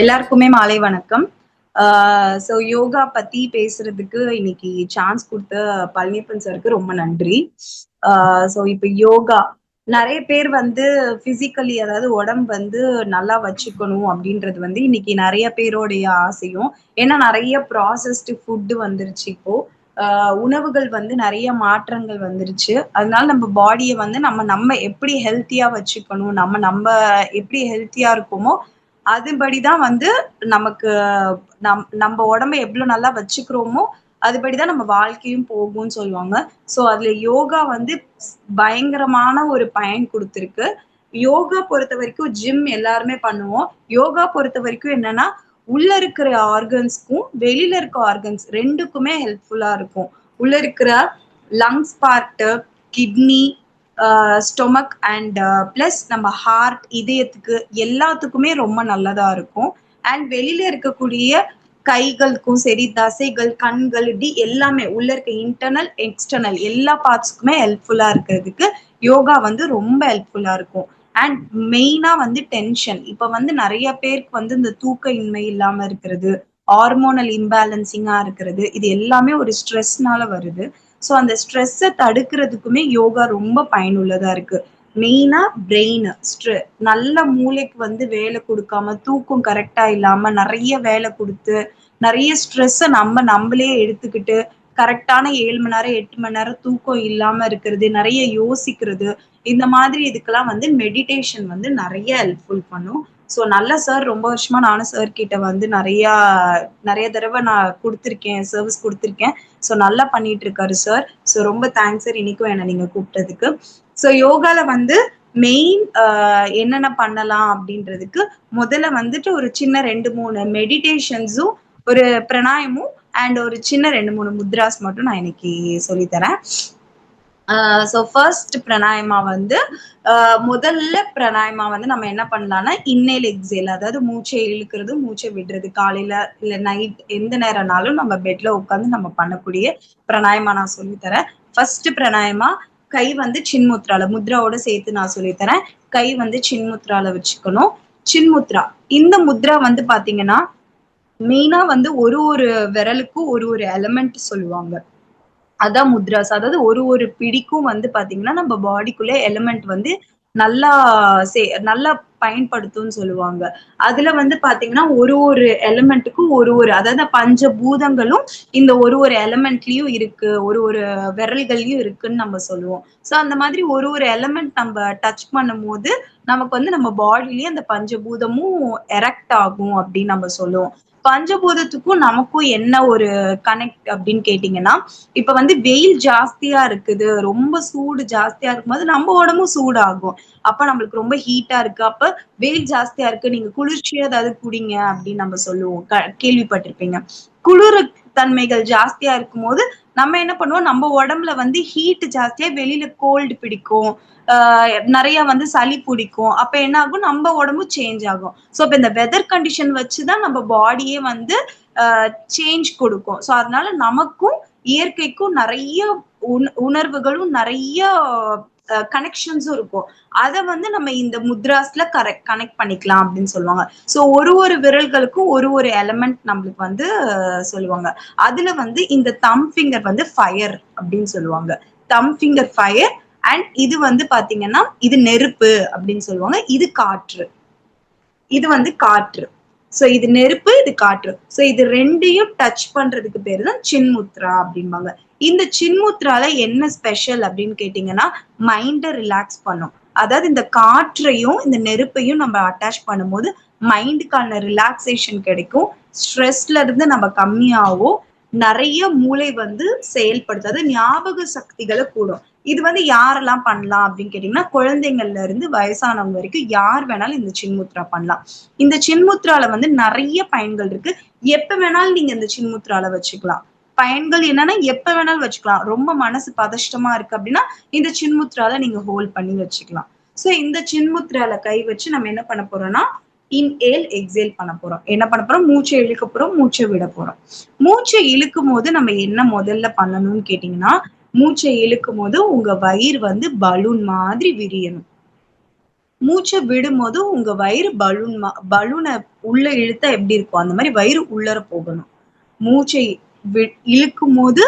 எல்லாருக்குமே மாலை வணக்கம். ஸோ யோகா பத்தி பேசுறதுக்கு இன்னைக்கு சான்ஸ் குடுத்த பழனியப்பன் சாருக்கு ரொம்ப நன்றி. ஸோ இப்ப யோகா நெறைய பேர் வந்து பிசிக்கலி அதாவது உடம்பு வந்து நல்லா வச்சுக்கணும் அப்படின்றது வந்து இன்னைக்கு நெறைய பேருடைய ஆசையும். ஏன்னா நெறைய ப்ராசஸ்டு ஃபுட் வந்துருச்சு இப்போ. உணவுகள் வந்து நெறைய மாற்றங்கள் வந்துருச்சு. அதனால நம்ம பாடிய வந்து நம்ம எப்படி ஹெல்த்தியா வச்சுக்கணும், நம்ம எப்படி ஹெல்த்தியா இருக்கோமோ அதுபடிதான் வந்து நமக்கு நம்ம உடம்ப எவ்வளவு நல்லா வச்சுக்கிறோமோ அதுபடிதான் நம்ம வாழ்க்கையும் போகும்னு சொல்லுவாங்க. சோ அதுல யோகா வந்து பயங்கரமான ஒரு பயன் கொடுத்திருக்கு. யோகா பொறுத்த வரைக்கும் ஜிம் எல்லாருமே பண்ணுவோம். யோகா பொறுத்த வரைக்கும் என்னன்னா உள்ள இருக்கிற ஆர்கன்ஸ்க்கும் வெளியில இருக்க ஆர்கன்ஸ் ரெண்டுக்குமே ஹெல்ப்ஃபுல்லா இருக்கும். உள்ள இருக்கிற lungs part, kidney, stomach and plus நம்ம ஹார்ட், இதயத்துக்கு எல்லாத்துக்குமே ரொம்ப நல்லதா இருக்கும். அண்ட் வெளியில இருக்கக்கூடிய கைகளுக்கும் சரி, தசைகள், கண்கள், இப்படி எல்லாமே உள்ள இருக்க இன்டர்னல் எக்ஸ்டர்னல் எல்லா பார்ட்ஸ்க்குமே ஹெல்ப்ஃபுல்லா இருக்கிறதுக்கு யோகா வந்து ரொம்ப ஹெல்ப்ஃபுல்லா இருக்கும். அண்ட் மெயினா வந்து டென்ஷன் இப்ப வந்து நிறைய பேருக்கு வந்து இந்த தூக்க இன்மை இல்லாம இருக்கிறது, ஹார்மோனல் இம்பேலன்சிங்கா இருக்கிறது, இது எல்லாமே ஒரு ஸ்ட்ரெஸ்னால வருது. ஸோ அந்த ஸ்ட்ரெஸ்ஸை தடுக்கிறதுக்குமே யோகா ரொம்ப பயனுள்ளதா இருக்கு. மெயினா பிரெயின் நல்ல மூளைக்கு வந்து வேலை கொடுக்காம, தூக்கம் கரெக்டா இல்லாம நிறைய வேலை கொடுத்து நிறைய ஸ்ட்ரெஸ்ஸை நம்மளே எடுத்துக்கிட்டு கரெக்டான 7 மணி நேரம் 8 மணி நேரம் தூக்கம் இல்லாம இருக்கிறது, நிறைய யோசிக்கிறது, இந்த மாதிரி இதுக்கெல்லாம் வந்து மெடிடேஷன் வந்து நிறைய ஹெல்ப்ஃபுல் பண்ணும். ஸோ நல்ல சார், ரொம்ப வருஷமா நானும் சார் கிட்ட வந்து நிறைய தடவை நான் கொடுத்துருக்கேன், சர்வீஸ் கொடுத்துருக்கேன். ஸோ நல்லா பண்ணிட்டு இருக்காரு சார். ஸோ ரொம்ப தேங்க்ஸ் சார், இன்னைக்கும் என்ன நீங்க கூப்பிட்டதுக்கு. ஸோ யோகால வந்து மெயின் என்னென்ன பண்ணலாம் அப்படின்றதுக்கு முதல்ல வந்துட்டு ஒரு சின்ன 2-3 மெடிடேஷன்ஸும் ஒரு பிராணாயமும் அண்ட் ஒரு சின்ன 2-3 முத்ராஸ் மட்டும் நான் இன்னைக்கு சொல்லித்தரேன். ஸோ ஃபர்ஸ்ட் பிராணாயமா வந்து முதல்ல பிராணாயமா வந்து நம்ம என்ன பண்ணலாம்னா இன்னேல் எக்ஸேல், அதாவது மூச்சை இழுக்கிறது மூச்சை விடுறது. காலையில இல்ல நைட் எந்த நேரம்னாலும் நம்ம பெட்ல உட்காந்து நம்ம பண்ணக்கூடிய பிராணாயமா நான் சொல்லித்தரேன். ஃபர்ஸ்ட் பிராணாயமா கை வந்து சின்முத்ரால, முத்ராவோட சேர்த்து நான் சொல்லித்தரேன். கை வந்து சின்முத்ரால வச்சுக்கணும். சின்முத்ரா இந்த முத்ரா வந்து பாத்தீங்கன்னா மெயினா வந்து ஒரு விரலுக்கும் ஒரு எலமெண்ட் சொல்லுவாங்க. அதான் முத்ராஸ். அதாவது ஒரு பிடிக்கும் வந்து பாத்தீங்கன்னா நம்ம பாடிக்குள்ள எலிமெண்ட் வந்து நல்லா நல்லா பயன்படுத்தும்னு சொல்லுவாங்க. அதுல வந்து பாத்தீங்கன்னா ஒரு எலிமெண்ட்டுக்கும் அதாவது பஞ்சபூதங்களும் இந்த ஒரு எலிமெண்ட்லயும் இருக்கு, ஒரு விரல்கள்லயும் இருக்குன்னு நம்ம சொல்லுவோம். சோ அந்த மாதிரி ஒரு எலிமெண்ட் நம்ம டச் பண்ணும் போது நமக்கு வந்து நம்ம பாடியிலயே அந்த பஞ்சபூதமும் எரெக்ட் ஆகும் அப்படின்னு நம்ம சொல்லுவோம். பஞ்சபூதத்துக்கும் நமக்கும் என்ன ஒரு கனெக்ட் அப்படின்னு கேட்டீங்கன்னா, இப்ப வந்து வெயில் ஜாஸ்தியா இருக்குது, ரொம்ப சூடு ஜாஸ்தியா இருக்கும்போது நம்ம உடம்பும் சூடாகும். அப்ப நம்மளுக்கு ரொம்ப ஹீட்டா இருக்கு, அப்ப வெயில் ஜாஸ்தியா இருக்கு, நீங்க குளிர்ச்சியா ஏதாவது குடிங்க அப்படின்னு நம்ம சொல்லுவோம். கேள்விப்பட்டிருப்பீங்க. குளிர் தன்மைகள் ஜாஸ்தியா இருக்கும்போது நம்ம என்ன பண்ணுவோம், நம்ம உடம்புல வந்து ஹீட் ஜாஸ்தியா வெளியில கோல்டு பிடிக்கும், நிறைய வந்து சளி பிடிக்கும். அப்ப என்ன ஆகும், நம்ம உடம்பு சேஞ்ச் ஆகும். சோ இப்ப இந்த வெதர் கண்டிஷன் வச்சுதான் நம்ம பாடியே வந்து சேஞ்ச் கொடுக்கும். சோ அதனால நமக்கும் இயற்கைக்கும் நிறைய உணர்வுகளும் நிறைய கனெக்ஷன்ஸும் இருக்கும். அத வந்து நம்ம இந்த முத்ராஸ்ல கனெக்ட் பண்ணிக்கலாம் அப்படின்னு சொல்லுவாங்க. சோ ஒரு விரல்களுக்கும் ஒரு எலிமெண்ட் நம்மளுக்கு வந்து சொல்லுவாங்க. அதுல வந்து இந்த தம் ஃபிங்கர் வந்து ஃபயர் அப்படின்னு சொல்லுவாங்க. தம் ஃபிங்கர் ஃபயர். அண்ட் இது வந்து பாத்தீங்கன்னா இது நெருப்பு அப்படின்னு சொல்லுவாங்க. இது காற்று, இது வந்து காற்று. சோ இது நெருப்பு, இது காற்று. சோ இது ரெண்டையும் டச் பண்றதுக்கு பேரு தான் சின்முத்ரா அப்படிம்பாங்க. இந்த சின்முத்ரால என்ன ஸ்பெஷல் அப்படின்னு கேட்டீங்கன்னா, மைண்ட ரிலாக்ஸ் பண்ணும். அதாவது இந்த காற்றையும் இந்த நெருப்பையும் நம்ம அட்டாச் பண்ணும்போது மைண்டுக்கான ரிலாக்ஸேஷன் கிடைக்கும். ஸ்ட்ரெஸ்ல இருந்து நம்ம கம்மியாகும். நிறைய மூளை வந்து செயல்படுத்து, அது ஞாபக சக்திகளை கூடும். இது வந்து யாரெல்லாம் பண்ணலாம் அப்படின்னு கேட்டீங்கன்னா, குழந்தைங்கள்ல இருந்து வயசானவங்க வரைக்கும் யார் வேணாலும் இந்த சின்முத்ரா பண்ணலாம். இந்த சின்முத்ரால வந்து நிறைய பயன்கள் இருக்கு. எப்ப வேணாலும் நீங்க இந்த சின்முத்ரால வச்சுக்கலாம். பயன்கள் என்னன்னா எப்ப வேணாலும் வச்சுக்கலாம். ரொம்ப மனசு பதஷ்டமா இருக்கு அப்படின்னா இந்த சின்முத்ரால நீங்க ஹோல்ட் பண்ணி வச்சுக்கலாம். சோ இந்த சின்முத்ரால கை வச்சு நம்ம என்ன பண்ண போறோம்னா இன்ஹேல் எக்ஸேல் பண்ண போறோம். என்ன பண்ண போறோம், மூச்சை இழுக்க போறோம், மூச்சை விட போறோம். மூச்சை இழுக்கும் போது நம்ம என்ன முதல்ல பண்ணணும்னு கேட்டீங்கன்னா, மூச்சை இழுக்கும் போது உங்க வயிறு வந்து பலூன் மாதிரி விரியணும். மூச்சை விடும் போது உங்க வயிறு பலூனை உள்ள இழுத்தா எப்படி இருக்கும் அந்த மாதிரி வயிறு உள்ளர போகணும். மூச்சை இழுக்கும் போது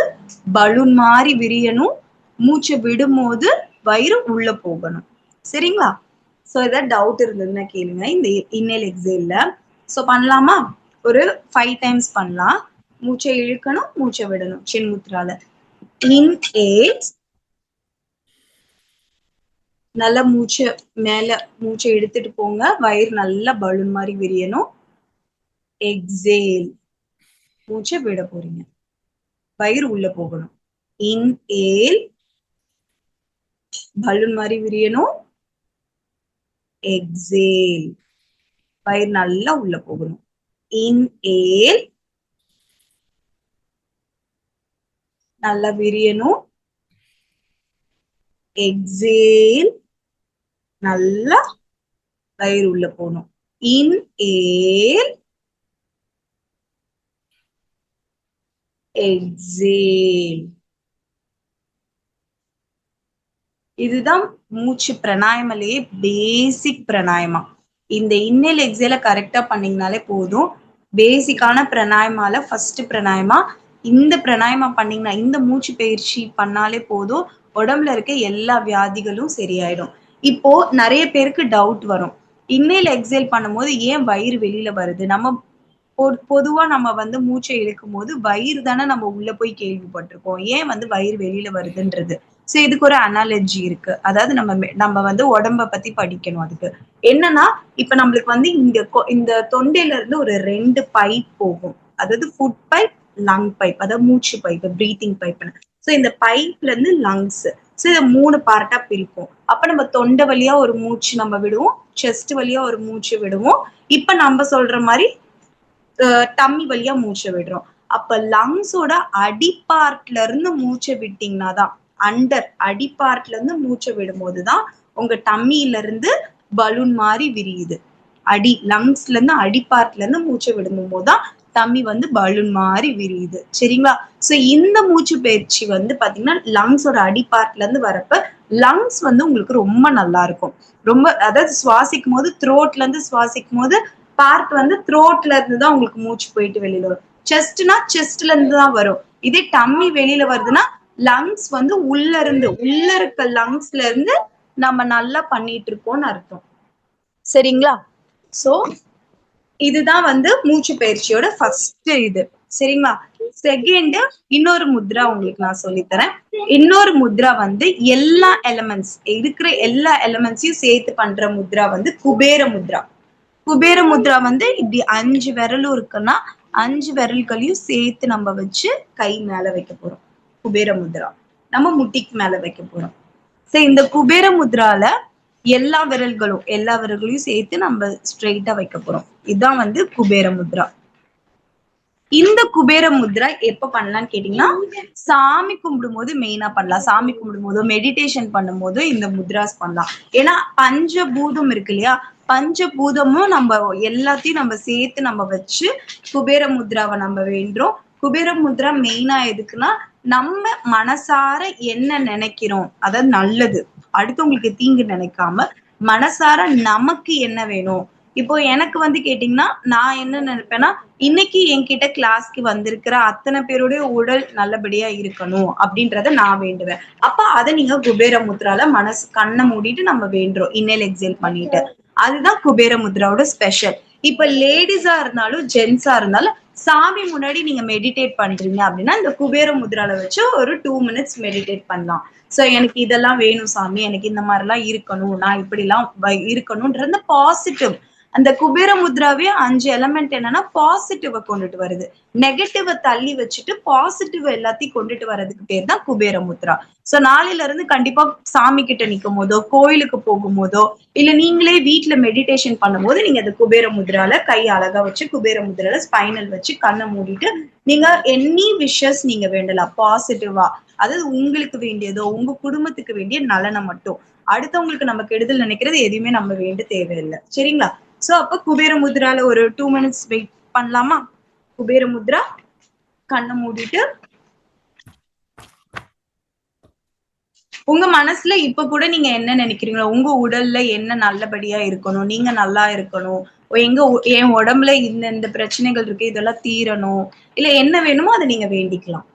பலூன் மாதிரி விரியணும். மூச்சை விடும் போது வயிறு உள்ள போகணும். சரிங்களா? சோ ஏதாவது டவுட் இருந்ததுன்னா கேளுங்க இந்த இன்னேல் எக்ஸேல்ல. சோ பண்ணலாமா? ஒரு 5 டைம்ஸ் பண்ணலாம். மூச்சை இழுக்கணும், மூச்சை விடணும். சின்முத்ரால இன்ஹேல், நல்லா மூச்சை மேல மூச்சை எடுத்துட்டு போங்க. வயிறு நல்லா பலூன் மாதிரி விரியணும். எக்ஸேல், மூச்சை விட போறீங்க. வயிறு உள்ள போகணும். இன்ஹேல், பலூன் மாதிரி விரியணும். எக்ஸேல், வயிறு நல்லா உள்ள போகணும். இன்ஹேல், நல்லா விரியணும். எக்ஸேல், நல்லா வயிறு உள்ள போகணும். Inhale, exhale. இதுதான் மூச்சு பிராணாயமலையே பேசிக் பிராணாயமா. இந்த இன்னேல் எக்ஸேல கரெக்டா பண்ணீங்கனாலே போதும். பேசிக்கான பிராணாயமால ஃபர்ஸ்ட் பிராணாயமா இந்த பிராணாயமா பண்ணீங்கன்னா, இந்த மூச்சு பயிற்சி பண்ணாலே போதும், உடம்புல இருக்க எல்லா வியாதிகளும் சரியாயிடும். இப்போ நிறைய பேருக்கு டவுட் வரும், இன்னேல் எக்ஸேல் பண்ணும்போது ஏன் வயிறு வெளியில வருது? நம்ம பொதுவா நம்ம வந்து மூச்சை இழுக்கும் போது வயிறு தானே நம்ம உள்ள போய் கேள்விப்பட்டிருக்கோம், ஏன் வந்து வயிறு வெளியில வருதுன்றது. சோ இதுக்கு ஒரு அனாலஜி இருக்கு. அதாவது நம்ம வந்து உடம்ப பத்தி படிக்கணும். அதுக்கு என்னன்னா, இப்ப நம்மளுக்கு வந்து இந்த தொண்டையில இருந்து ஒரு 2 பைப் போகும். அதாவது ஃபுட் பைப், லங் பைப், அதாவது மூச்சு பைப், பிரீத்திங் பைப்னு. சோ இந்த பைப்ல இருந்து லங்ஸ், சோ இதை 3 பார்ட்டா பிரிப்போம். அப்ப நம்ம தொண்டை வழியா ஒரு மூச்சு நம்ம விடுவோம், செஸ்ட் வழியா ஒரு மூச்சு விடுவோம். இப்ப நம்ம சொல்ற மாதிரி டம்மி வழியா மூச்சை விடுறோம். அப்ப லங்ஸோட அடிப்பார்ட்ல இருந்து மூச்சை விட்டீங்கன்னா தான், அண்டர் அடிப்பார்ட்ல இருந்து மூச்சை விடும் போதுதான் உங்க டம்மியில இருந்து பலூன் மாதிரி விரியுது. லங்ஸ்ல இருந்து அடிப்பார்ட்ல இருந்து மூச்சை விடும் போதுதான் டம்மி வந்து பலூன் மாதிரி விரியுது. சரிங்களா? சோ இந்த மூச்சு பயிற்சி வந்து பாத்தீங்கன்னா லங்ஸோட அடிப்பார்ட்ல இருந்து வரப்ப லங்ஸ் வந்து உங்களுக்கு ரொம்ப நல்லா இருக்கும். ரொம்ப, அதாவது சுவாசிக்கும் போது த்ரோட்ல இருந்து சுவாசிக்கும் போது பார்ட் வந்து த்ரோட்ல இருந்து தான் உங்களுக்கு மூச்சு போயிட்டு வெளியில வரும். செஸ்ட்னா செஸ்ட்ல இருந்து தான் வரும். இதே டம்மி வெளியில வருதுன்னா லங்ஸ் வந்து உள்ள இருக்க லங்ஸ்ல இருந்து நம்ம நல்லா பண்ணிட்டு இருக்கோம்னு அர்த்தம். சரிங்களா? சோ இதுதான் வந்து மூச்சு பயிற்சியோட ஃபர்ஸ்ட் இது. சரிங்களா? செகண்ட், இன்னொரு முத்ரா உங்களுக்கு நான் சொல்லித்தரேன். இன்னொரு முத்ரா வந்து எல்லா எலிமெண்ட்ஸ் இருக்கிற எல்லா எலிமெண்ட்ஸையும் சேர்த்து பண்ற முத்ரா வந்து குபேர முத்ரா. குபேர முத்ரா வந்து இப்படி 5 விரலும் இருக்குன்னா 5 விரல்களையும் சேர்த்து நம்ம வச்சு கை மேல வைக்க போறோம். குபேர முத்ரா நம்ம முட்டிக்கு மேல வைக்க போறோம். சோ இந்த குபேர முத்ரால எல்லா விரல்களையும் சேர்த்து நம்ம ஸ்ட்ரெயிட்டா வைக்க போறோம். இதுதான் வந்து குபேர முத்ரா. இந்த குபேர முத்ரா எப்ப பண்ணலாம்னு கேட்டீங்கன்னா, சாமி கும்பிடும் போது மெயினா பண்ணலாம். சாமி கும்பிடும் போதோ மெடிடேஷன் பண்ணும் போதோ இந்த முத்ராஸ் பண்ணலாம். ஏன்னா பஞ்சபூதம் இருக்கு இல்லையா, பஞ்சபூதமும் நம்ம எல்லாத்தையும் நம்ம சேர்த்து நம்ம வச்சு குபேர முத்ராவை நம்ம வேண்டுறோம். குபேர முத்ரா மெயினா எதுக்குன்னா, நம்ம மனசார என்ன நினைக்கிறோம், அதாவது நல்லது, அடுத்தவங்களுக்கு தீங்கு நினைக்காம மனசார நமக்கு என்ன வேணும். இப்போ எனக்கு வந்து கேட்டீங்கன்னா, நான் என்ன நினைப்பேன்னா, இன்னைக்கு என்கிட்ட கிளாஸ்க்கு வந்திருக்கிற அத்தனை பேருடைய உடல் நல்லபடியா இருக்கணும் அப்படின்றத நான் வேண்டுவேன். அப்ப அதை நீங்க குபேர முத்ரால மனசு கண்ணை மூடிட்டு நம்ம வேண்டுறோம், இன்னேல் எக்ஸேல் பண்ணிட்டு. அதுதான் குபேர முத்ராவோட ஸ்பெஷல். இப்ப லேடிஸா இருந்தாலும் ஜென்ஸா இருந்தாலும் சாமி முன்னாடி நீங்க மெடிடேட் பண்றீங்க அப்படின்னா இந்த குபேர முத்ரால வச்சு ஒரு 2 மினிட்ஸ் மெடிடேட் பண்ணலாம். சோ எனக்கு இதெல்லாம் வேணும் சாமி, எனக்கு இந்த மாதிரி எல்லாம் இருக்கணும், நான் இப்படி எல்லாம் இருக்கணும்ன்ற பாசிட்டிவ். அந்த குபேர முத்ராவே 5 எலமெண்ட் என்னன்னா பாசிட்டிவ கொண்டுட்டு வருது. நெகட்டிவ தள்ளி வச்சுட்டு பாசிட்டிவ் எல்லாத்தையும் கொண்டுட்டு வர்றதுக்கு பேர் தான் குபேர முத்ரா. சோ நாளையில இருந்து கண்டிப்பா சாமி கிட்ட நிக்கும் போதோ, கோயிலுக்கு போகும் போதோ, இல்ல நீங்களே வீட்டுல மெடிடேஷன் பண்ணும் போது நீங்க அந்த குபேர முத்ரால கை அழகா வச்சு குபேர முத்ரால ஸ்பைனல் வச்சு கண்ணை மூடிட்டு நீங்க எனி விஷஸ் நீங்க வேண்டலாம் பாசிட்டிவா. அதாவது உங்களுக்கு வேண்டியதோ உங்க குடும்பத்துக்கு வேண்டிய நலனை மட்டும். அடுத்தவங்களுக்கு நம்ம கெடுதல் நினைக்கிறது எதுவுமே நம்ம வேண்ட தேவையில்லை. சரிங்களா? சோ அப்ப குபேர முத்ரால ஒரு 2 மினிட்ஸ் வெயிட் பண்ணலாமா? குபேர முத்ரா, கண்ணை மூடிட்டு உங்க மனசுல இப்ப கூட நீங்க என்ன நினைக்கிறீங்களோ, உங்க உடல்ல என்ன நல்லபடியா இருக்கணும், நீங்க நல்லா இருக்கணும், என் உடம்புல இந்த இந்த பிரச்சனைகள் இருக்கு, இதெல்லாம் தீரணும், இல்ல என்ன வேணுமோ அத நீங்க வேண்டிக்கலாம்.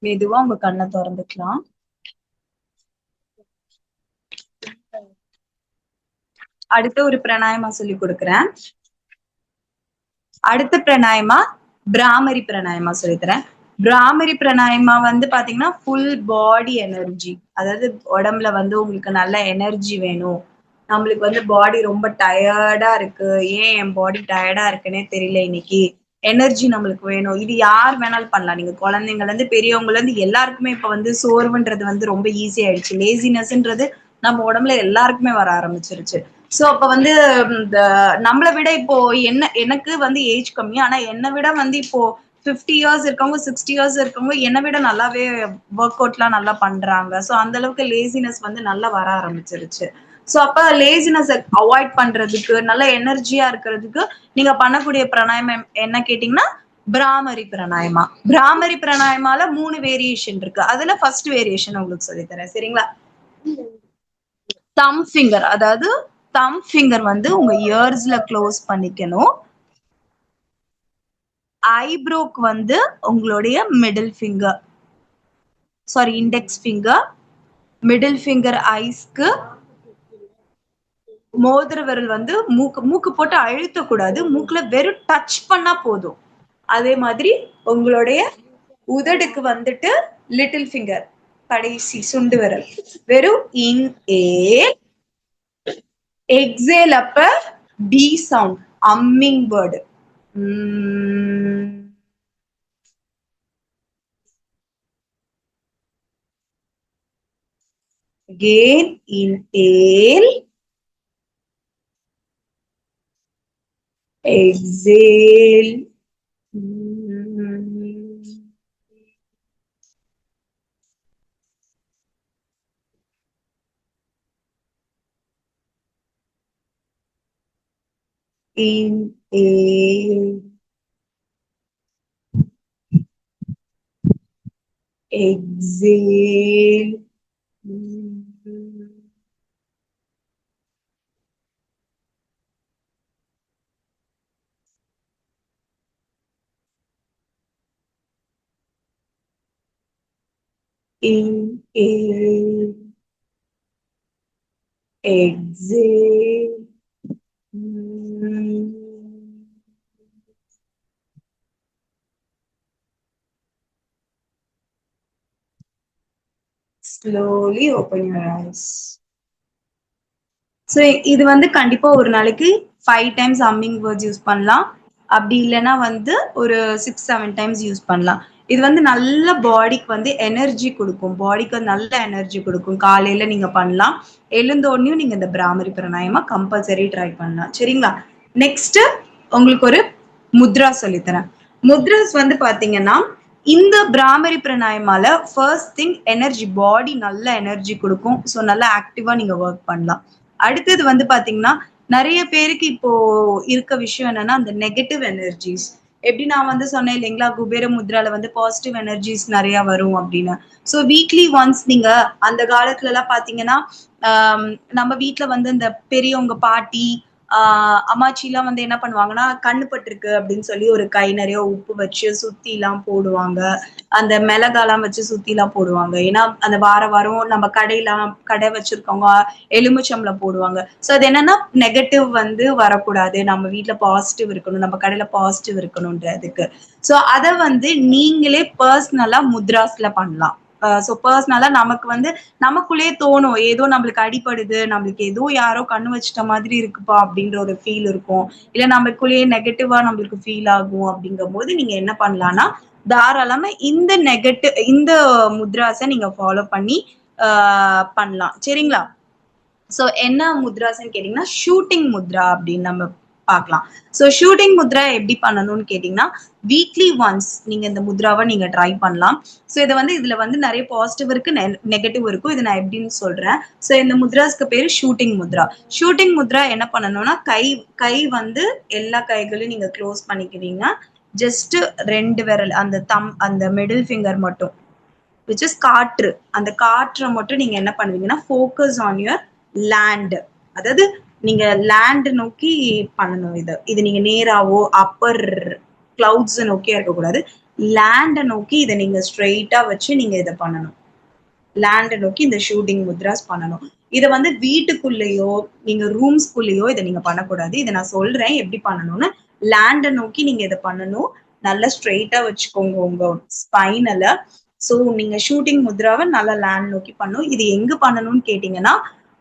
மெதுவா உங்க கண்ண தொறந்துக்கலாம். அடுத்த ஒரு பிராணாயாமா சொல்லி கொடுக்குறேன். அடுத்த பிராணாயமா பிராமரி பிராணாயமா சொல்லித்தரேன். பிராமரி பிராணாயமா வந்து பாத்தீங்கன்னா ஃபுல் பாடி எனர்ஜி, அதாவது உடம்புல வந்து உங்களுக்கு நல்ல எனர்ஜி வேணும், நம்மளுக்கு வந்து பாடி ரொம்ப டயர்டா இருக்கு, ஏன் என் பாடி டயர்டா இருக்குன்னே தெரியல இன்னைக்கு, எனர்ஜி நம்மளுக்கு வேணும். இது யார் வேணாலும் பண்ணலாம், நீங்க குழந்தைங்கள்ல இருந்து பெரியவங்கல இருந்து எல்லாருக்குமே இப்ப வந்து சோர்வுன்றது வந்து ரொம்ப ஈஸி ஆயிடுச்சு, லேசினஸ்ன்றது நம்ம உடம்புல எல்லாருக்குமே வர ஆரம்பிச்சிருச்சு. சோ அப்ப வந்து இந்த நம்மள விட இப்போ எனக்கு வந்து ஏஜ் கம்மி, ஆனா என்னை விட வந்து இப்போ 50 இயர்ஸ் இருக்கவங்க, 60 இயர்ஸ் இருக்கவங்க என்னை விட நல்லாவே ஒர்க் அவுட்லாம் நல்லா பண்றாங்க. சோ அந்த அளவுக்கு லேசினஸ் வந்து நல்லா வர ஆரம்பிச்சிருச்சு. சோ அப்ப லேசினஸ் அவாய்ட் பண்றதுக்கு, நல்ல எனர்ஜியா இருக்கிறதுக்கு நீங்க பண்ணக்கூடிய பிராணாயாமம் என்ன கேட்டீங்கன்னா பிராமரி பிராணாயமா. பிராமரி பிராணாயமால 3 வேரியேஷன் இருக்கு. அதுல ஃபர்ஸ்ட் வேரியேஷன் உங்களுக்கு சொல்லித்தரேன், சரிங்களா? தம் ஃபிங்கர், அதாவது தம் ஃபிங்கர் வந்து உங்க இயர்ஸ்ல க்ளோஸ் பண்ணிக்கணும். ஐப்ரோக்கு வந்து உங்களுடைய middle finger, sorry index finger, middle finger ஐஸ்க்கு, மோதிர விரல் வந்து மூக்கு மூக்கு போட்டு அழுத்தக்கூடாது, மூக்குல வெறும் டச் பண்ணா போதும். அதே மாதிரி உங்களுடைய உதடுக்கு வந்துட்டு லிட்டில் ஃபிங்கர், கடைசி சுண்டு விரல், வெறும் இன் ஏல், எக்ஸேல் அப்ப the sound, humming word. Again, inhale, exhale. Inhale, exhale. Inhale, exhale. Slowly open your eyes. So இது வந்து கண்டிப்பா ஒரு நாளைக்கு 5 டைம்ஸ் ஹம்மிங் வேர்ட்ஸ் யூஸ் பண்ணலாம். அப்படி இல்லைன்னா வந்து ஒரு 6-7 டைம்ஸ் யூஸ் பண்ணலாம். இது வந்து நல்ல பாடிக்கு வந்து எனர்ஜி கொடுக்கும், பாடிக்கு நல்ல எனர்ஜி கொடுக்கும். காலையில நீங்க பண்ணலாம், எழுந்தோடனையும் நீங்க இந்த பிராமரி பிராணாயமா கம்பல்சரி ட்ரை பண்ணலாம், சரிங்களா? நெக்ஸ்ட் உங்களுக்கு ஒரு முத்ரா சொல்லித்தரேன். முத்ராஸ் வந்து பாத்தீங்கன்னா இந்த பிராமரி பிராணாயமால ஃபர்ஸ்ட் திங் எனர்ஜி, பாடி நல்ல எனர்ஜி கொடுக்கும். ஸோ நல்லா ஆக்டிவா நீங்க ஒர்க் பண்ணலாம். அடுத்தது வந்து பாத்தீங்கன்னா நிறைய பேருக்கு இப்போ இருக்க விஷயம் என்னன்னா அந்த நெகட்டிவ் எனர்ஜிஸ். எப்படி நான் வந்து சொன்னேன் இல்லைங்களா, குபேர முத்ரால வந்து பாசிட்டிவ் எனர்ஜிஸ் நிறைய வரும் அப்படின்னு. ஸோ வீக்லி ஒன்ஸ் நீங்க அந்த காலத்துல எல்லாம் பாத்தீங்கன்னா நம்ம வீட்டுல வந்து இந்த பெரியவங்க பாட்டி அம்மாச்சி எல்லாம் வந்து என்ன பண்ணுவாங்கன்னா, கண்ணு பட்டிருக்கு அப்படின்னு சொல்லி ஒரு கை நிறைய உப்பு வச்சு சுத்தி எல்லாம் போடுவாங்க. அந்த மிளகாலாம் வச்சு சுத்தி எல்லாம் போடுவாங்க. ஏன்னா அந்த வாரம் நம்ம கடை வச்சிருக்கவங்க எலுமிச்சம்பழம் போடுவாங்க. சோ அது என்னன்னா நெகட்டிவ் வந்து வரக்கூடாது, நம்ம வீட்ல பாசிட்டிவ் இருக்கணும், நம்ம கடையில பாசிட்டிவ் இருக்கணும்ன்றதுக்கு. சோ அத வந்து நீங்களே பர்சனலா முத்ராஸ்ல பண்ணலாம். சோ பர்சனலா நமக்கு வந்து நமக்குள்ளேயே தோணும், ஏதோ நம்மளுக்கு அடிபடுது, நம்மளுக்கு ஏதோ யாரோ கண்ணு வச்சுட்ட மாதிரி இருக்குப்பா அப்படின்ற ஒரு ஃபீல் இருக்கும். இல்ல நமக்குள்ளேயே நெகட்டிவா நம்மளுக்கு ஃபீல் ஆகும். அப்படிங்கும்போது நீங்க என்ன பண்ணலாம்னா, தாராளமா இந்த முத்ராஸ நீங்க ஃபாலோ பண்ணி பண்ணலாம். சரிங்களா? சோ என்ன முத்ராஸ்ன்னு கேட்டீங்கன்னா, ஷூட்டிங் முத்ரா அப்படின்னு நம்ம பார்க்கலாம். சோ ஷூட்டிங் முத்ரா எப்படி பண்ணணும்னு கேட்டீங்கன்னா, வீக்லி ஒன்ஸ் நீங்க இந்த முத்ராவை நீங்க ட்ரை பண்ணலாம். சோ இதுல வந்து நிறைய பாசிட்டிவ் இருக்கு, நெகட்டிவ் இருக்கும். இது நான் எப்படின்னு சொல்றேன். சோ இந்த முத்ராஸ்க்கு பேரு ஷூட்டிங் முத்ரா. ஷூட்டிங் முத்ரா என்ன பண்ணணும்னா, கை வந்து எல்லா கைகளையும் நீங்க க்ளோஸ் பண்ணிக்கிறீங்க. ஜஸ்ட் 2 விரல், அந்த மிடில் ஃபிங்கர் மட்டும், விச் இஸ் காற்று. அந்த காற்றை மட்டும் நீங்க என்ன பண்ணுவீங்கன்னா, ஃபோக்கஸ் ஆன் யுவர் லேண்ட். அதாவது நீங்க லேண்ட் நோக்கி பண்ணணும். இது நீங்க நேராவோ அப்பர் கிளவுட்ஸ் நோக்கியா இருக்கக்கூடாது. லேண்ட நோக்கி இதை நீங்க ஸ்ட்ரெயிட்டா வச்சு நீங்க இதை பண்ணணும். லேண்ட நோக்கி இந்த ஷூட்டிங் முத்ராஸ் பண்ணணும். இதை வந்து வீட்டுக்குள்ளேயோ நீங்க ரூம்ஸ்குள்ளேயோ இதை நீங்க பண்ணக்கூடாது. இதை நான் சொல்றேன் எப்படி பண்ணணும்னு. லேண்ட நோக்கி நீங்க இதை பண்ணணும். நல்லா ஸ்ட்ரெயிட்டா வச்சுக்கோங்க உங்க ஸ்பைனல. சோ நீங்க ஷூட்டிங் முத்ராவை நல்லா லேண்ட் நோக்கி பண்ணணும். இது எங்க பண்ணணும்னு கேட்டீங்கன்னா,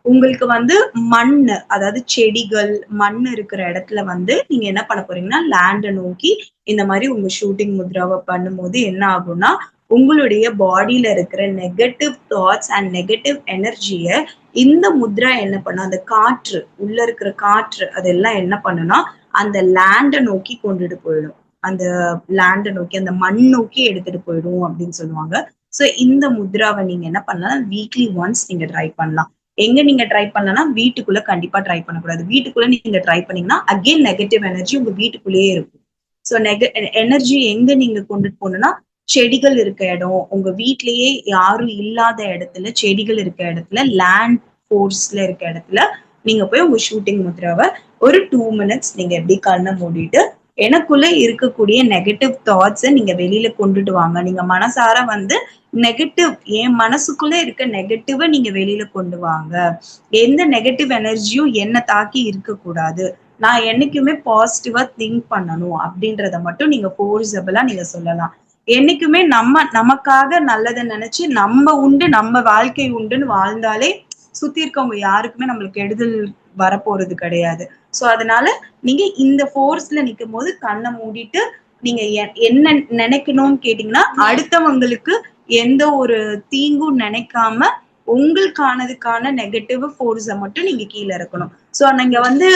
உங்களுக்கு வந்து மண்ணு, அதாவது செடிகள் மண் இருக்கிற இடத்துல வந்து நீங்க என்ன பண்ண போறீங்கன்னா, லேண்ட நோக்கி இந்த மாதிரி உங்க ஷூட்டிங் முத்ராவை பண்ணும்போது என்ன ஆகும்னா, உங்களுடைய பாடியில இருக்கிற நெகட்டிவ் தாட்ஸ் அண்ட் நெகட்டிவ் எனர்ஜிய இந்த முத்ரா என்ன பண்ணும், அந்த காற்று, உள்ள இருக்கிற காற்று அதெல்லாம் என்ன பண்ணுனா அந்த லேண்ட நோக்கி கொண்டுட்டு போயிடும். அந்த லேண்ட நோக்கி, அந்த மண் நோக்கி எடுத்துட்டு போயிடும் அப்படின்னு சொல்லுவாங்க. சோ இந்த முத்ராவை நீங்க என்ன பண்ணலாம், வீக்லி ஒன்ஸ் நீங்க ட்ரை பண்ணலாம். எங்க நீங்க ட்ரை பண்ணலாம், வீட்டுக்குள்ள கண்டிப்பா ட்ரை பண்ணக்கூடாது. வீட்டுக்குள்ள நீங்க ட்ரை பண்ணீங்கன்னா அகைன் நெகட்டிவ் எனர்ஜி உங்க வீட்டுக்குள்ளேயே இருக்கும். சோ எனர்ஜி எங்க நீங்க கொண்டுட்டு போகணும்னா, செடிகள் இருக்க இடம், உங்க வீட்லயே யாரும் இல்லாத இடத்துல, செடிகள் இருக்க இடத்துல, லேண்ட் ஃபோர்ஸ்ல இருக்க இடத்துல நீங்க போய் உங்க ஷூட்டிங் முத்ராவை ஒரு 2 மினிட்ஸ் நீங்க எப்படி கண்ணை மூடிட்டு எனக்குள்ள இருக்கக்கூடிய நெகட்டிவ் தாட்ஸை நீங்க வெளியில கொண்டுட்டு வாங்க. நீங்க மனசார வந்து நெகட்டிவ், என் மனசுக்குள்ள இருக்க நெகட்டிவ நீங்க வெளியில கொண்டு வாங்க. எந்த நெகட்டிவ் எனர்ஜியும் என்ன தாக்கி இருக்கக்கூடாது, நான் என்னைக்குமே பாசிட்டிவா திங்க் பண்ணணும் அப்படின்றத மட்டும் நீங்க ஃபோர்ஸபிளா நீங்க சொல்லலாம். என்னைக்குமே நமக்காக நல்லதை நினைச்சு நம்ம உண்டு, நம்ம வாழ்க்கை உண்டுன்னு வாழ்ந்தாலே சுத்தி இருக்கவங்க யாருக்குமே நம்மளுக்கு கெடுதல் வரப்போறது கிடையாது. சோ அதனால நீங்க இந்த ஃபோர்ஸ்ல நிக்கும் போது கண்ணை மூடிட்டு நீங்க என்ன நினைக்கணும்னு கேட்டீங்கன்னா, அடுத்தவங்களுக்கு எந்த ஒரு தீங்கும் நினைக்காம உங்களுக்கானதுக்கான நெகட்டிவ் ஃபோர்ஸை மட்டும் நீங்க கீழே இருக்கணும். சோ நீங்க வந்து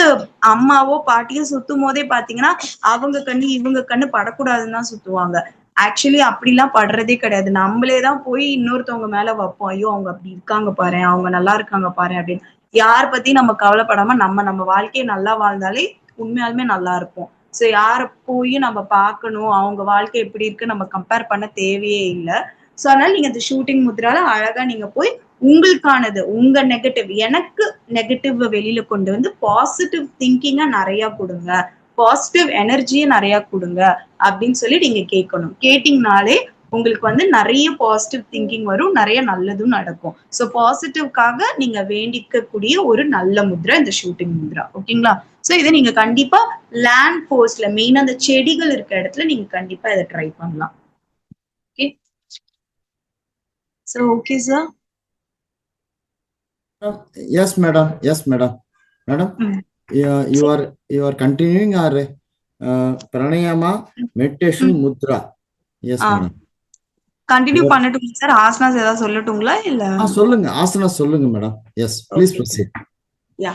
அம்மாவோ பாட்டியோ சுத்தும் போதே பாத்தீங்கன்னா, அவங்க கண்ணு இவங்க கண்ணு படக்கூடாதுன்னு தான் சுத்துவாங்க. ஆக்சுவலி அப்படிலாம் படுறதே கிடையாது. நம்மளேதான் போய் இன்னொருத்தவங்க மேல வைப்போம். ஐயோ அவங்க அப்படி இருக்காங்க பாரு, அவங்க நல்லா இருக்காங்க பாரு அப்படின்னு. யார பத்தி நம்ம கவலைப்படாம நம்ம வாழ்க்கையை நல்லா வாழ்ந்தாலே உண்மையாலுமே நல்லா இருப்போம். சோ யார போய் நம்ம பார்க்கணும், அவங்க வாழ்க்கை எப்படி இருக்கு நம்ம கம்பேர் பண்ண தேவையே இல்லை. சோ அதனால நீங்க அந்த ஷூட்டிங் முத்ரால அழகா நீங்க போய் உங்களுக்கானது, உங்க நெகட்டிவ், எனக்கு நெகட்டிவ் வெளியில கொண்டு வந்து பாசிட்டிவ் திங்கிங்கா நிறைய கொடுங்க, பாசிட்டிவ் எனர்ஜியை நிறைய கொடுங்க அப்படின்னு சொல்லி நீங்க கேட்கணும். கேட்டீங்கனாலே உங்களுக்கு வந்து நிறைய பாசிட்டிவ் திங்கிங் வரும், நிறைய நல்லதும் நடக்கும். சோ பாசிட்டிவ்காக நீங்க வேண்டிக்கக்கூடிய ஒரு நல்ல முத்ரா இந்த ஷூட்டிங் முத்ரா. ஓகேங்களா? சோ இதை நீங்க கண்டிப்பா லேண்ட் ஃபோர்ஸ்ல, மெயினா அந்த செடிகள் இருக்க இடத்துல நீங்க கண்டிப்பா இதை ட்ரை பண்ணலாம். Okay, so okay sir. Yes, madam. Yes, madam. Madam, you are continuing our pranayama meditation mudra. Yes, madam. Continue பண்ணட்டுங்க சார்? ஆசனாஸ் ஏதாவது சொல்லட்டுங்களா இல்ல? சொல்லுங்க, ஆசனா சொல்லுங்க madam. Yes, please proceed. Yeah,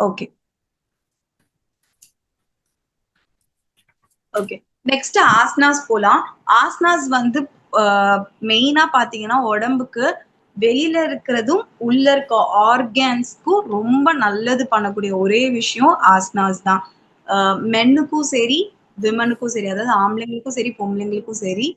okay okay. Next asanas போலாம். ஆசனாஸ் வந்து மெயினா பாத்தீங்கன்னா உடம்புக்கு வெளியில இருக்கிறதும் உள்ள இருக்க ஆர்கான்ஸ்க்கும் ரொம்ப நல்லது பண்ணக்கூடிய ஒரே விஷயம் ஆசனாஸ் தான். மென்னுக்கும் சரி விமனுக்கும் சரி, அதாவது ஆம்பளைங்களுக்கும் சரி பொம்பளைங்களுக்கும் சரி,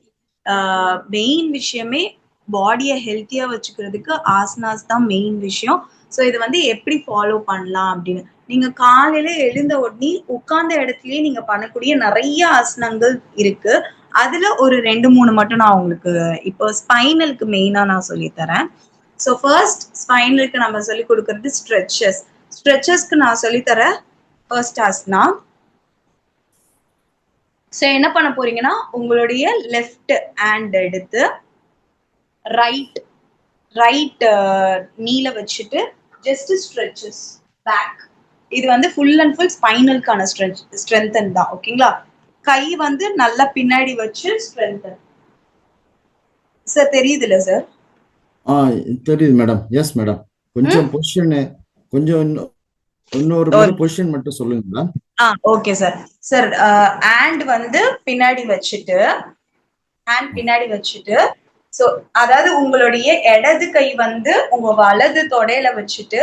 மெயின் விஷயமே பாடியை ஹெல்த்தியா வச்சுக்கிறதுக்கு ஆசனாஸ் தான் மெயின் விஷயம். சோ இது வந்து எப்படி ஃபாலோ பண்ணலாம் அப்படின்னு. நீங்க காலையில எழுந்த உடனே உட்கார்ந்த இடத்துலயே நீங்க பண்ணக்கூடிய நிறைய ஆசனங்கள் இருக்கு. அதுல ஒரு 2, 3 மட்டும் நான் உங்களுக்கு இப்போ ஸ்பைனலுக்கு மெயினா நான் சொல்லி தரேன். சோ ஃபர்ஸ்ட் ஸ்பைனலுக்கு நம்ம சொல்லி கொடுக்கறது ஸ்ட்ரெச்சஸ். ஸ்ட்ரெச்சஸ்க்கு நான் சொல்லி தரேன் ஃபர்ஸ்ட் ஆசனா. சோ என்ன பண்ண போறீங்கன்னா உங்களுடைய லெஃப்ட் ஹேண்ட் எடுத்து ரைட் நீல வச்சுட்டு ஜஸ்ட் ஸ்ட்ரெச்சஸ் பேக். இது வந்து ஃபுல் அண்ட் ஃபுல் ஸ்பைனலுக்கான ஸ்ட்ரென்தன் தான். ஓகேங்களா? கை வந்து நல்லா பின்னாடி வச்சு ஸ்ட்ரென்தன். சார் தெரியுதுல்ல சார்? தெரியுது மேடம். Yes madam. கொஞ்சம் பொசிஷன் கொஞ்சம் இன்னொரு முறை பொசிஷன் மட்டும் சொல்லுங்க madam. Okay sir. Sir hand வந்து பின்னாடி வச்சுட்டு சோ அதாவது உங்களுடைய இடது கை வந்து உங்க வலது தொடையில வச்சுட்டு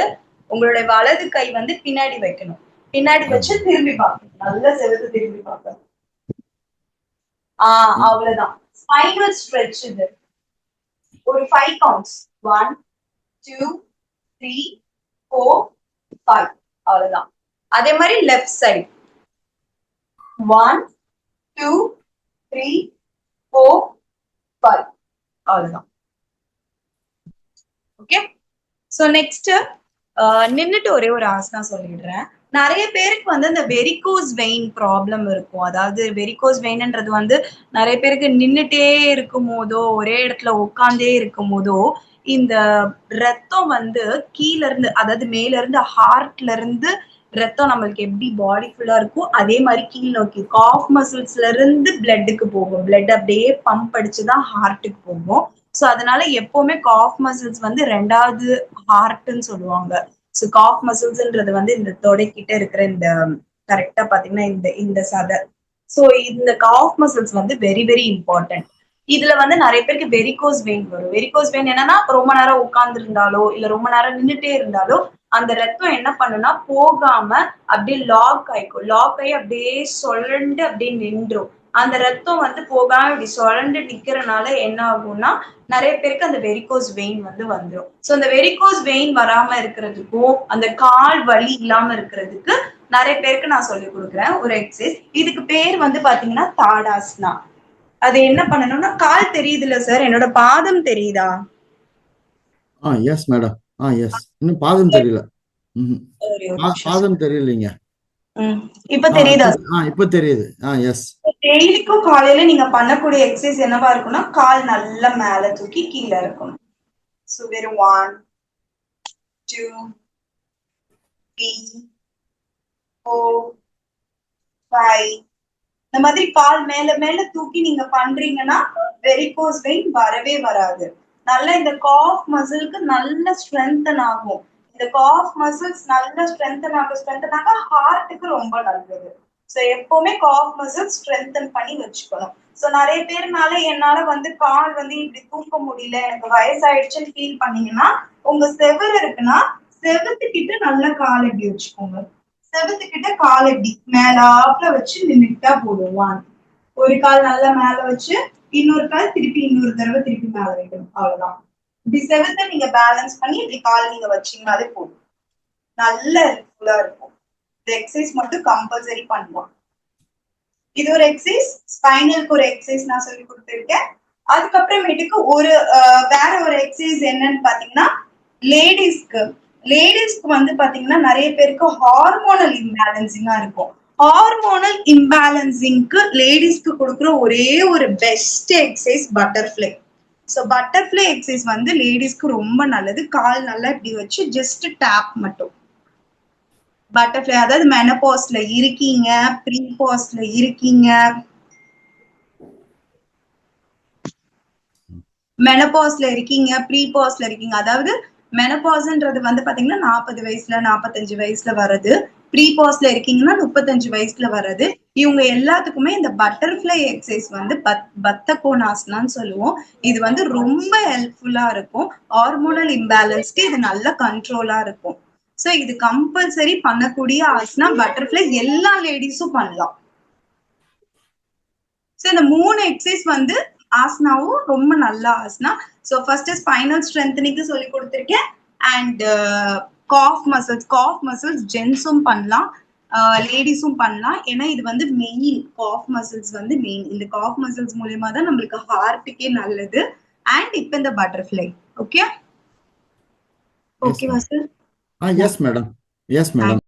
உங்களுடைய வலது கை வந்து பின்னாடி வைக்கணும். பின்னாடி வச்சு திரும்பி பார்க்கணும். நல்ல செலுத்து திரும்பி பார்க்கணும். அவ்வளவுதான். ஸ்பைனல் ஸ்ட்ரெச் இது. ஒரு 5 கவுண்ட்ஸ். 1 2 3 4 5. அவ்வளவுதான். அதே மாதிரி லெஃப்ட் சைடு 1 2 3 4 5. அவ்வளவுதான். ஓகே. சோ நெக்ஸ்ட் நின்னுட்டு ஒரே ஒரு ஆசனா சொல்லிடுறேன். நிறைய பேருக்கு வந்து இந்த வெரிகோஸ் வெயின் ப்ராப்ளம் இருக்கும். அதாவது வெரிகோஸ் வெயின்ன்றது வந்து நிறைய பேருக்கு நின்னுட்டே இருக்கும் போதோ ஒரே இடத்துல உட்கார்ந்தே இருக்கும் போதோ இந்த ரத்தம் வந்து கீழ இருந்து, அதாவது மேல இருந்து ஹார்ட்ல இருந்து ரத்தம் நம்மளுக்கு எப்படி பாடி ஃபுல்லா இருக்கும் அதே மாதிரி கீழ் நோக்கி காஃப் மசில்ஸ்ல இருந்து பிளட்டுக்கு போகும். பிளட் அப்படியே பம்ப் அடிச்சுதான் ஹார்ட்டுக்கு போகும். சோ அதனால எப்பவுமே காஃப் மசில்ஸ் வந்து 2வது ஹார்ட்னு சொல்லுவாங்க. சோ காஃப் மசில்ஸ்ன்றது வந்து இந்த தொடைக்கிட்ட இருக்கிற இந்த கரெக்டா பாத்தீங்கன்னா இந்த சதை. சோ இந்த காஃப் மசில்ஸ் வந்து வெரி வெரி இம்பார்ட்டன்ட். இதுல வந்து நிறைய பேருக்கு வெரிகோஸ் வெயின் வரும். வெரிகோஸ் வெயின் என்னன்னா ரொம்ப நேரம் உட்கார்ந்து இருந்தாலோ இல்ல ரொம்ப நேரம் நின்னுட்டே இருந்தாலோ அந்த ரத்தம் என்ன பண்ணுனா போகாம அப்படியே லாக் ஆயிக்கும். லாக் ஆகி அப்படியே சுழண்டு அப்படியே நின்றும். அந்த ரத்தம் வந்து போகாம இப்படி சுழண்டு நிக்கிறனால என்ன ஆகும்னா நிறைய பேருக்கு அந்த வெரிகோஸ் வெயின் வந்து வந்துடும். சோ அந்த வெரிகோஸ் வெயின் வராம இருக்கிறதுக்கும் அந்த கால் வலி இல்லாம இருக்கிறதுக்கு நிறைய பேருக்கு நான் சொல்லி கொடுக்குறேன் ஒரு எக்ஸசைஸ். இதுக்கு பேர் வந்து பாத்தீங்கன்னா தாடாஸ்னா. அது என்ன பண்ணணும்னா கால் தெரியுதுல்ல சார்? என்னோட பாதம் தெரியுதா? Yes madam. எஸ். இன்னும் பாதம் தெரியல. பாதம் தெரியலீங்க. இப்ப தெரியுதா? இப்ப தெரியுது. எஸ். டெய்லிக்கும் காலையில நீங்க பண்ணக்கூடிய எக்ஸசைஸ் என்னவா இருக்கும்னா கால் நல்லா மேல தூக்கி கீழே இருக்கும். சோ வெறும் 1 2 3 4 5 இந்த மாதிரி கால் மேல மேல தூக்கி நீங்க பண்றீங்கன்னா வெரிகோஸ் வெயின் வரவே வராது. நல்லா இந்த காஃப் மசிலுக்கு நல்ல ஸ்ட்ரென்தன் ஆகும். இந்த காஃப் மசில்ஸ் நல்ல ஸ்ட்ரென்தன் ஆக ஹார்ட்டுக்கு ரொம்ப நல்லது. சோ எப்பவுமே காஃப் மசில்ஸ் ஸ்ட்ரென்தன் பண்ணி வச்சுக்கணும். சோ நிறைய பேர்னால என்னால வந்து கால் வந்து இப்படி தூக்க முடியல, எனக்கு வயசாயிடுச்சுன்னு ஃபீல் பண்ணீங்கன்னா உங்க செவுரு இருக்குன்னா செவுத்துக்கிட்ட நல்ல கால் இப்படி வச்சுக்கோங்க. செவுத்துக்கிட்ட கால் இப்படி மேலாப்ல வச்சு நின்னுட்டா போதும். ஒரு கால் நல்லா மேல வச்சு இன்னொரு கால் திருப்பி இன்னொரு தடவை திருப்பி மேல வைக்கணும். அவ்வளவுதான். இப்படி செவுத்த நீங்க பேலன்ஸ் பண்ணி இப்படி கால் நீங்க வச்சீங்கன்னாலே போதும். நல்ல ஹெல்ப்ஃபுல்லா இருக்கும். இந்த எக்ஸசைஸ் மட்டும் கம்பல்சரி பண்ணலாம். இது ஒரு எக்ஸசைஸ். ஸ்பைனலுக்கு ஒரு எக்ஸசைஸ் நான் சொல்லி கொடுத்துருக்கேன். அதுக்கப்புறமேட்டுக்கு ஒரு வேற ஒரு எக்ஸசைஸ் என்னன்னு பாத்தீங்கன்னா லேடிஸ்க்கு வந்து பாத்தீங்கன்னா நிறைய பேருக்கு ஹார்மோனல் இம்பேலன்சிங்கா இருக்கும். ஹார்மோனல் இம்பேலன்சிங்க்கு லேடிஸ்க்கு கொடுக்குற ஒரே ஒரு best exercise butterfly. So butterfly exercise வந்து லேடிஸ்க்கு ரொம்ப நல்லது. கால் நல்லா இப்படி வச்சு ஜஸ்ட் டேப் மட்டும். பட்டர்ஃப்ளை அதாவது மெனபாஸ்ல இருக்கீங்க, ப்ரீபாஸ்ல இருக்கீங்க, மெனபாஸ்ல இருக்கீங்க, ப்ரீபாஸ்ல இருக்கீங்க. அதாவது மெனபாஸ்ன்றது வந்து பாத்தீங்கன்னா 40 வயசுல 45 வயசுல வர்றது. ப்ரீபாஸ்ல இருக்கீங்கன்னா 35 வயசுல வர்றது. இவங்க எல்லாத்துக்குமே இந்த பட்டர்ஃப்ளை எக்ஸசைஸ் வந்து பத்த கோணாசனான்னு சொல்லுவோம். இது வந்து ரொம்ப ஹெல்ப்ஃபுல்லா இருக்கும். ஹார்மோனல் இம்பேலன்ஸ்க்கு இது நல்ல கண்ட்ரோலா இருக்கும். சோ இது கம்பல்சரி பண்ணக்கூடிய ஆசனா. பட்டர்ஃப்ளை எல்லா லேடிஸும் பண்ணலாம். சோ இந்த 3 எக்ஸசைஸ் வந்து ஆசனாவும் ரொம்ப நல்ல ஆசனா. சோ ஃபர்ஸ்ட் ஸ்பைனல் ஸ்ட்ரென்தனிங்க்கு சொல்லி கொடுத்திருக்கேன். அண்ட் காஃப் மசில்ஸ் ஜென்ஸும் பண்ணலாம், லேடிஸும் பண்ணலாம். ஏன்னா இது வந்து மெயின், காஃப் மசில்ஸ் வந்து மெயின். இந்த காஃப் மசில்ஸ் மூலியமா தான் நம்மளுக்கு ஹார்ட்டுக்கே நல்லது. அண்ட் இப்ப இந்த பட்டர்ஃப்ளை. ஓகே ஓகேவா sir? Yes madam, yes madam.